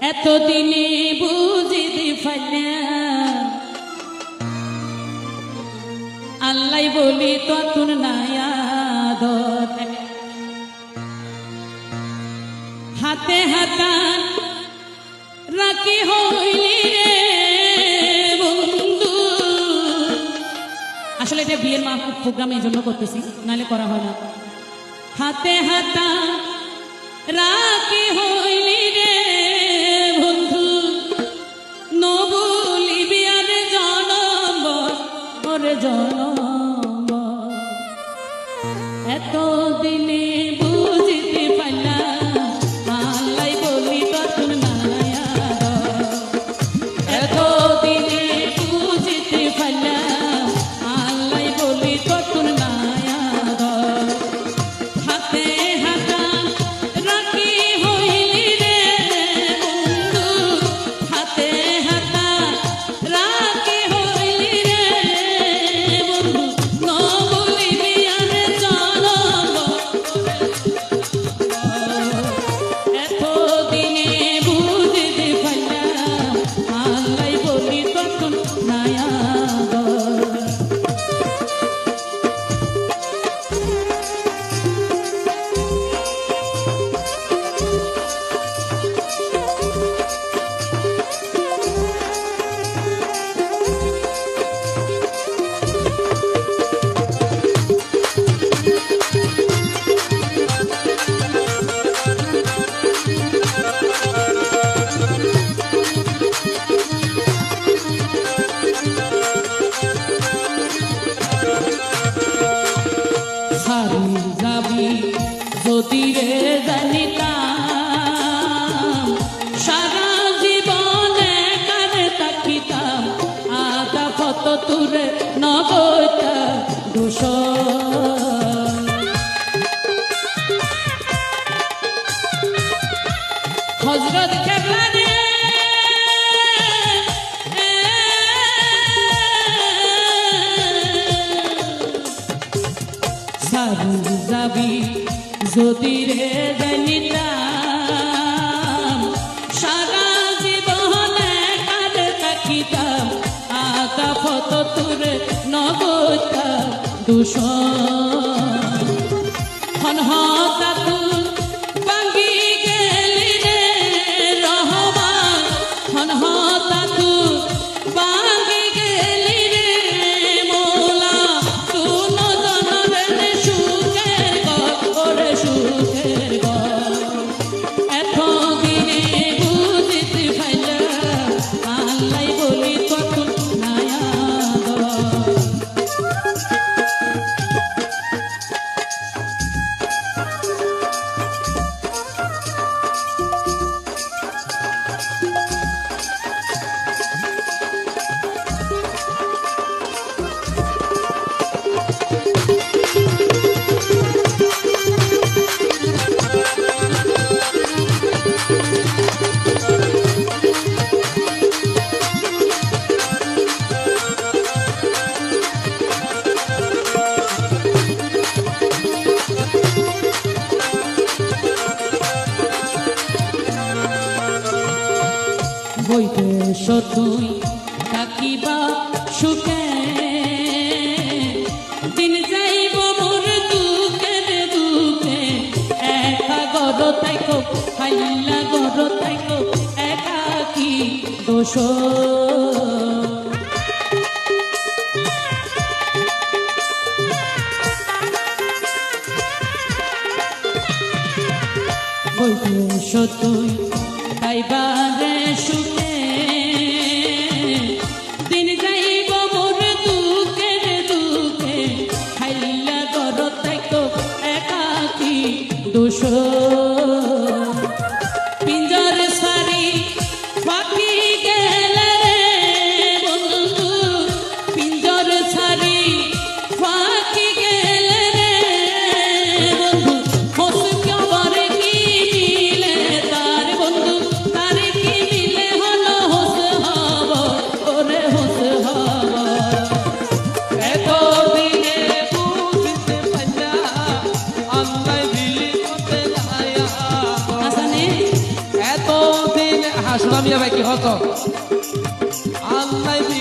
এতদিনে বুঝিতে পাইলা আল্লাহ বলি ততুন নায়াদর হাতে হাতান রাখি হইলি রে বন্ধু। আসলে এটা বিয়ের প্রোগ্রাম এই জন্য করতেছি, নাহলে করা হয় না। হাতে হাতা রাখি হইলি রে বন্ধু, নবুলিবি আর জনম ওরে জনম। এতদিনে বুঝিতে পারলাম আল্লাহ বলি তখন নায়াদর। এতদিনে বুঝিতে পারলাম আল্লাহ বলি তখন নায়াদর। হাতে হাতা রাখি হইলি রে বন্ধু, হাতে হাতা রাখি হইলি রে বন্ধু, নবুলিবি আর জনম। এতদিনে বুঝিতে পারলাম আল্লাহ বলি তখন নায়াদর। সারি যাবি যদি রে জানিতাম, সারা জীবনে কারে তাকিতাম আদা কত তুরে নবতা দোষ। হযরত কেবলা রে সারি যাবি যদি রে জানিতাম, সারা জীবনে কারে তাকিতাম আদা ফত তোর নবতা দূষণ। হনহতা তুই ভাঙ্গি গেলি রে রহমান, হনহতা তুই ভাঙ্গি গেলি রে মৌলা। তুন জনরে সুখের গপ করে সুখের গপ। এতদিনে বুঝিতে পারলাম আল্লাহ বলি তখন নায়াদর। বইতে তুই থাকিবা সুখে, দিন যাইব মোর দুঃখের দুঃখে। একা গর তাইকো হাইলা গর তাইকো একাকি দোষ। বইতে তুই তাইবারে সুখে, দিন যাইব মোর দুঃখের দুঃখে। হাইলা গর তাইকো একাকি দোষ। পিঞ্জর সারি পাখি গেলে রে বন্ধু, পিঞ্জর সারি পাখি গেলে রে বন্ধু। হোস খবর কি মিলে তার বন্ধু, তার কি শোনা মিয়া ভাই কি হতো আল্লাহ